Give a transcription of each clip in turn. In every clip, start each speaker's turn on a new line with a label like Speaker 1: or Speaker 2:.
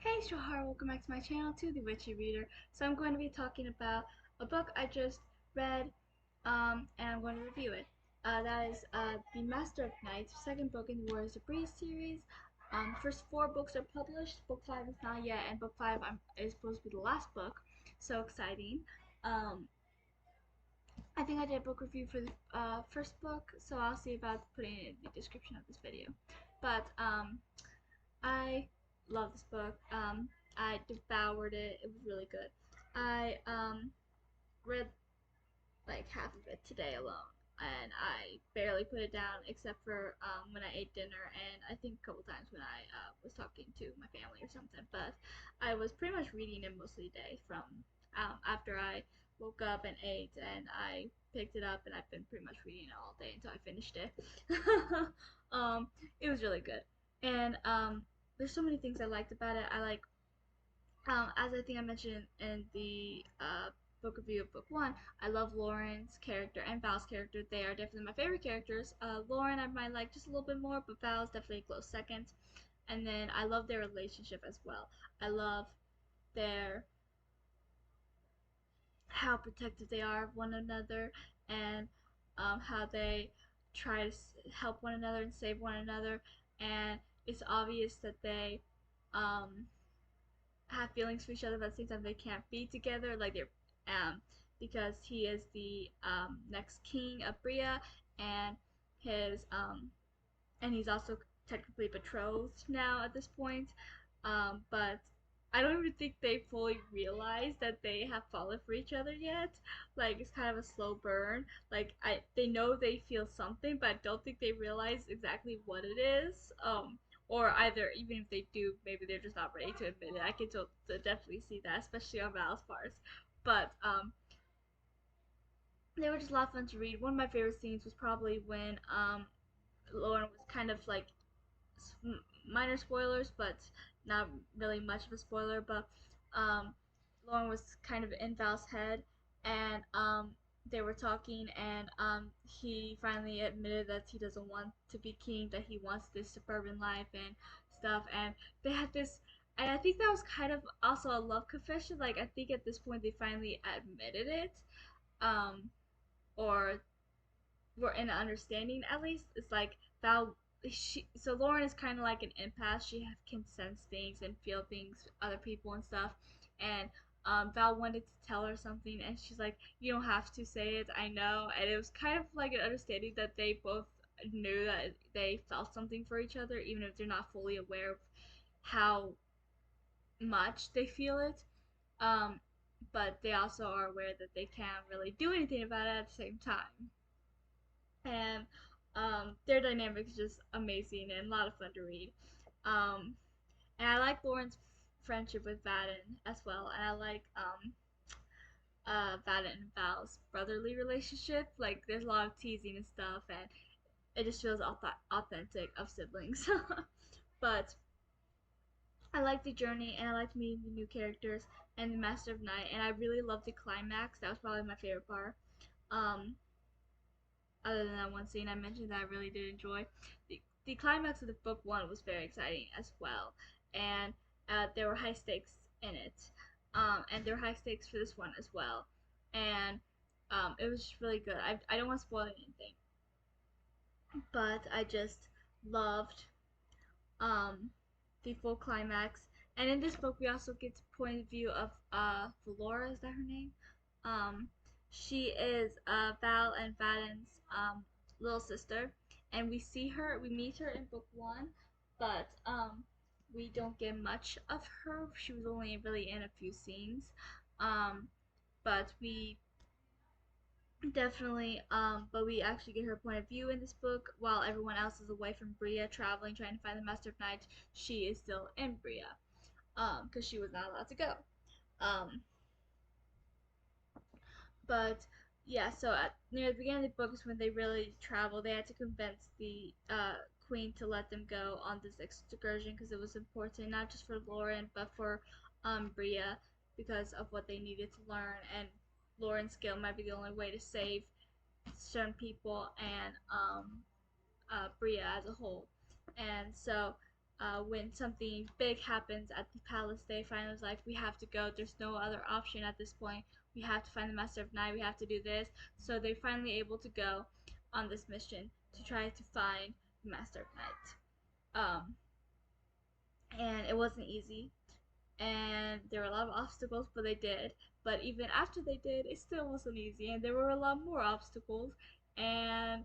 Speaker 1: Hey Shahar, welcome back to my channel, to the Witchy Reader. So I'm going to be talking about a book I just read, and I'm going to review it. That is The Master of Night, second book in the Warriors of Bree series. First four books are published, book 5 is not yet, and book 5 is supposed to be the last book. So exciting. Um, I think I did a book review for the first book, so I'll see about putting it in the description of this video. But I love this book. I devoured it. It was really good. I read like half of it today alone, and I barely put it down except for when I ate dinner, and I think a couple times when I was talking to my family or something. But I was pretty much reading it most of the day from after I woke up and ate, and I picked it up, and I've been pretty much reading it all day until I finished it. um, it was really good, and there's so many things I liked about it. I like as I think I mentioned in the book review of book one, I love Lauren's character and Val's character. They are definitely my favorite characters. Lauren I might like just a little bit more, but Val's definitely a close second. And then I love their relationship as well. I love their how protective they are of one another, and how they try to help one another and save one another. And it's obvious that they um, have feelings for each other, but at the same time they can't be together. Like they're because he is the next king of Bria, and his and he's also technically betrothed now at this point. But I don't even think they fully realize that they have fallen for each other yet. Like it's kind of a slow burn. Like they know they feel something, but I don't think they realize exactly what it is. Or either even if they do, maybe they're just not ready to admit it. I can definitely see that, especially on Val's part. But they were just a lot of fun to read. One of my favorite scenes was probably when Lauren was kind of like minor spoilers, but not really much of a spoiler. But Lauren was kind of in Val's head, and they were talking, and he finally admitted that he doesn't want to be king, that he wants this suburban life and stuff. And they had this, and I think that was kind of also a love confession. Like I think at this point they finally admitted it, um, or were in an understanding at least. It's like Val so Lauren is kind of like an empath. She can sense things and feel things other people and stuff. And Val wanted to tell her something, and she's like, "You don't have to say it. I know." And it was kind of like an understanding that they both knew that they felt something for each other, even if they're not fully aware of how much they feel it. Um, but they also are aware that they can't really do anything about it at the same time. And their dynamic is just amazing and a lot of fun to read. Um, and I like Lauren's friendship with Vaden as well, and I like Vaden and Val's brotherly relationship. Like there's a lot of teasing and stuff, and it just feels authentic of siblings. But I like the journey, and I like meeting the new characters and the Master of Night, and I really love the climax. That was probably my favorite part. Um, other than that one scene I mentioned that I really did enjoy. The climax of the book one was very exciting as well, and there were high stakes in it, and there were high stakes for this one as well, and it was just really good. I don't want to spoil anything, but I just loved um, the full climax. And in this book, we also get the point of view of Valora. Is that her name? Um, she is Val and Vaden's little sister, and we meet her in book one, but we don't get much of her. She was only really in a few scenes, um, but we definitely, but we actually get her point of view in this book. While everyone else is away from Bria, traveling, trying to find the Master of Night, she is still in Bria, because she was not allowed to go. Um, but yeah, so near the beginning of the book is when they really travel. They had to convince the queen to let them go on this excursion because it was important not just for Lauren but for Bria because of what they needed to learn, and Lauren's skill might be the only way to save certain people and Bria as a whole. And so when something big happens at the palace, they finally was like, we have to go. There's no other option at this point. We have to find the Master of Night. We have to do this. So they're finally able to go on this mission to try to find the Master of Night. And it wasn't easy, and there were a lot of obstacles, but they did. But even after they did, it still wasn't easy, and there were a lot more obstacles, and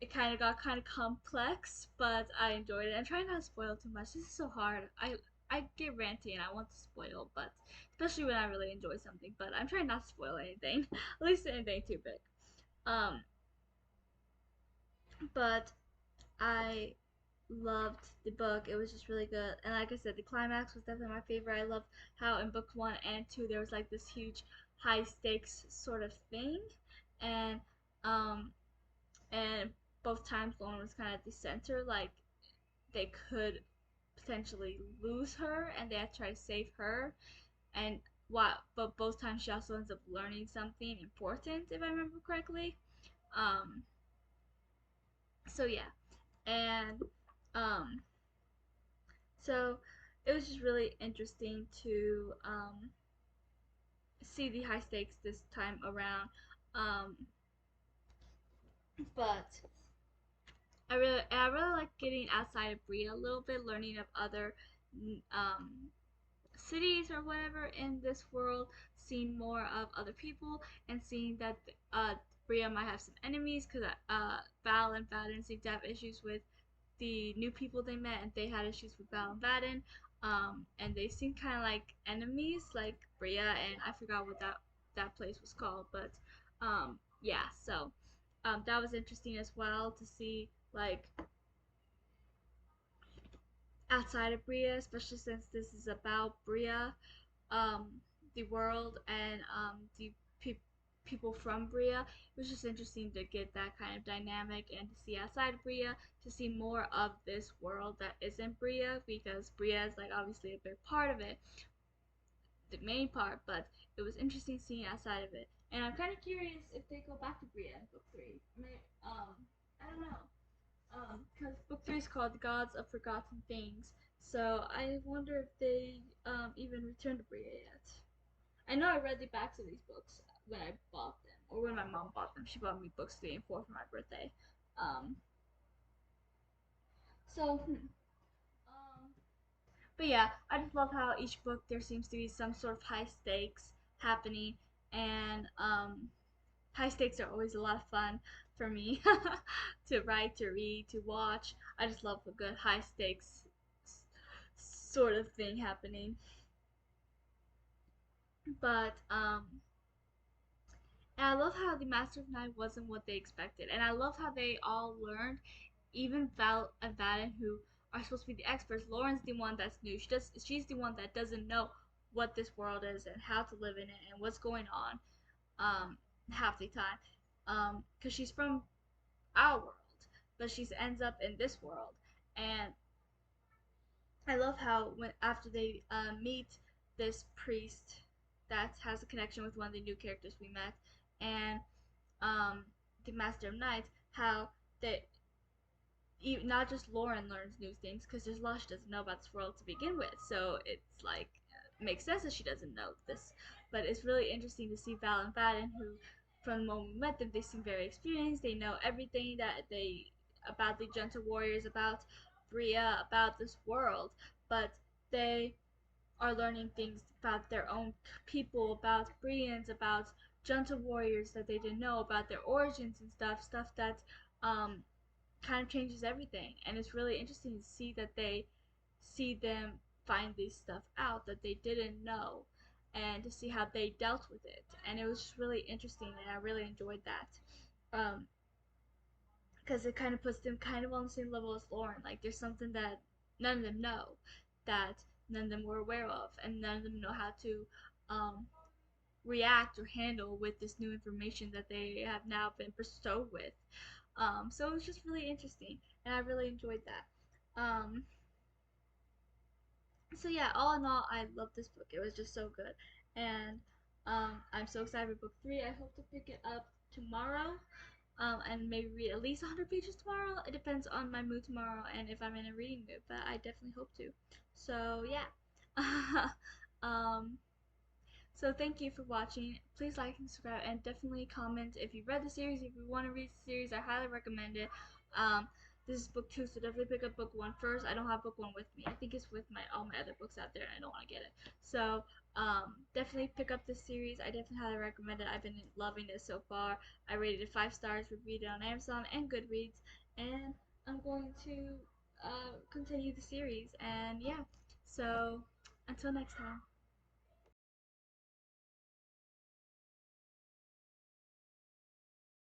Speaker 1: it kind of got kind of complex, but I enjoyed it. I'm trying not to spoil too much. This is so hard. I get ranty and I want to spoil, but especially when I really enjoy something. But I'm trying not to spoil anything, at least anything too big. Um, but I loved the book. It was just really good. And like I said, the climax was definitely my favorite. I loved how in books 1 and 2 there was like this huge high stakes sort of thing, and um and both times Lauren was kind of at the center. Like they could potentially lose her, and they had to try to save her. And what? But both times she also ends up learning something important, if I remember correctly. Um. So yeah, and um so it was just really interesting to see the high stakes this time around. Um, but I really like getting outside of Bria a little bit, learning of other um, cities or whatever in this world, seeing more of other people, and seeing that uh, Bria might have some enemies because Val and Vaden seem to have issues with the new people they met, and they had issues with Val and Vaden. And they seem kind of like enemies, like Bria, and I forgot what that place was called, but yeah. So that was interesting as well to see like outside of Bria, especially since this is about Bria, um, the world, and the pe- people from Bria. It was just interesting to get that kind of dynamic and to see outside of Bria, to see more of this world that isn't Bria, because Bria is like obviously a big part of it, the main part, but it was interesting seeing outside of it. And I'm kind of curious if they go back to Bria in book 3. I don't know. Because book 3 is called The Gods of Forgotten Things. So I wonder if they even return to Bria yet. I know I read the backs of these books when I bought them, or when my mom bought them. She bought me books 3 and 4 for my birthday. Um, so, but yeah, I just love how each book there seems to be some sort of high stakes happening, and high stakes are always a lot of fun for me to write, to read, to watch. I just love a good high stakes sort of thing happening. But and I love how the Master of Nine wasn't what they expected, and I love how they all learned. Even Val and Vaden, who are supposed to be the experts, Lauren's the one that's new. She's the one that doesn't know what this world is and how to live in it and what's going on half the time, because she's from our world, but she ends up in this world. And I love how when after they meet this priest that has a connection with one of the new characters we met, and um, the Master of Night, how they not just Lauren learns new things because there's a lot she doesn't know about this world to begin with. So it's like makes sense that she doesn't know this, but it's really interesting to see Val and Vaden, who from the moment we met them, they seem very experienced. They know everything that they about the Gentle Warriors, about Bria, about this world, but they are learning things about their own people, about Brians, about Gentle Warriors that they didn't know about their origins and stuff that um, kind of changes everything. And it's really interesting to see that they see them find this stuff out that they didn't know, and to see how they dealt with it. And it was just really interesting, and I really enjoyed that. Because it kind of puts them kind of on the same level as Lauren. Like there's something that none of them know, that none of them were aware of, and none of them know how to um, react or handle with this new information that they have now been bestowed with. So it was just really interesting, and I really enjoyed that. So yeah, all in all, I loved this book. It was just so good, and I'm so excited for book 3. I hope to pick it up tomorrow. and maybe read at least 100 pages tomorrow. It depends on my mood tomorrow and if I'm in a reading mood, but I definitely hope to. So yeah. um, so thank you for watching. Please like and subscribe, and definitely comment if you read the series. If you want to read the series, I highly recommend it. This is book 2, so definitely pick up book 1 first. I don't have book 1 with me. I think it's with all my other books out there, and I don't want to get it. So definitely pick up this series. I definitely highly recommend it. I've been loving it so far. I rated it 5 stars, reviewed it on Amazon and Goodreads, and I'm going to continue the series. And yeah, so until next time.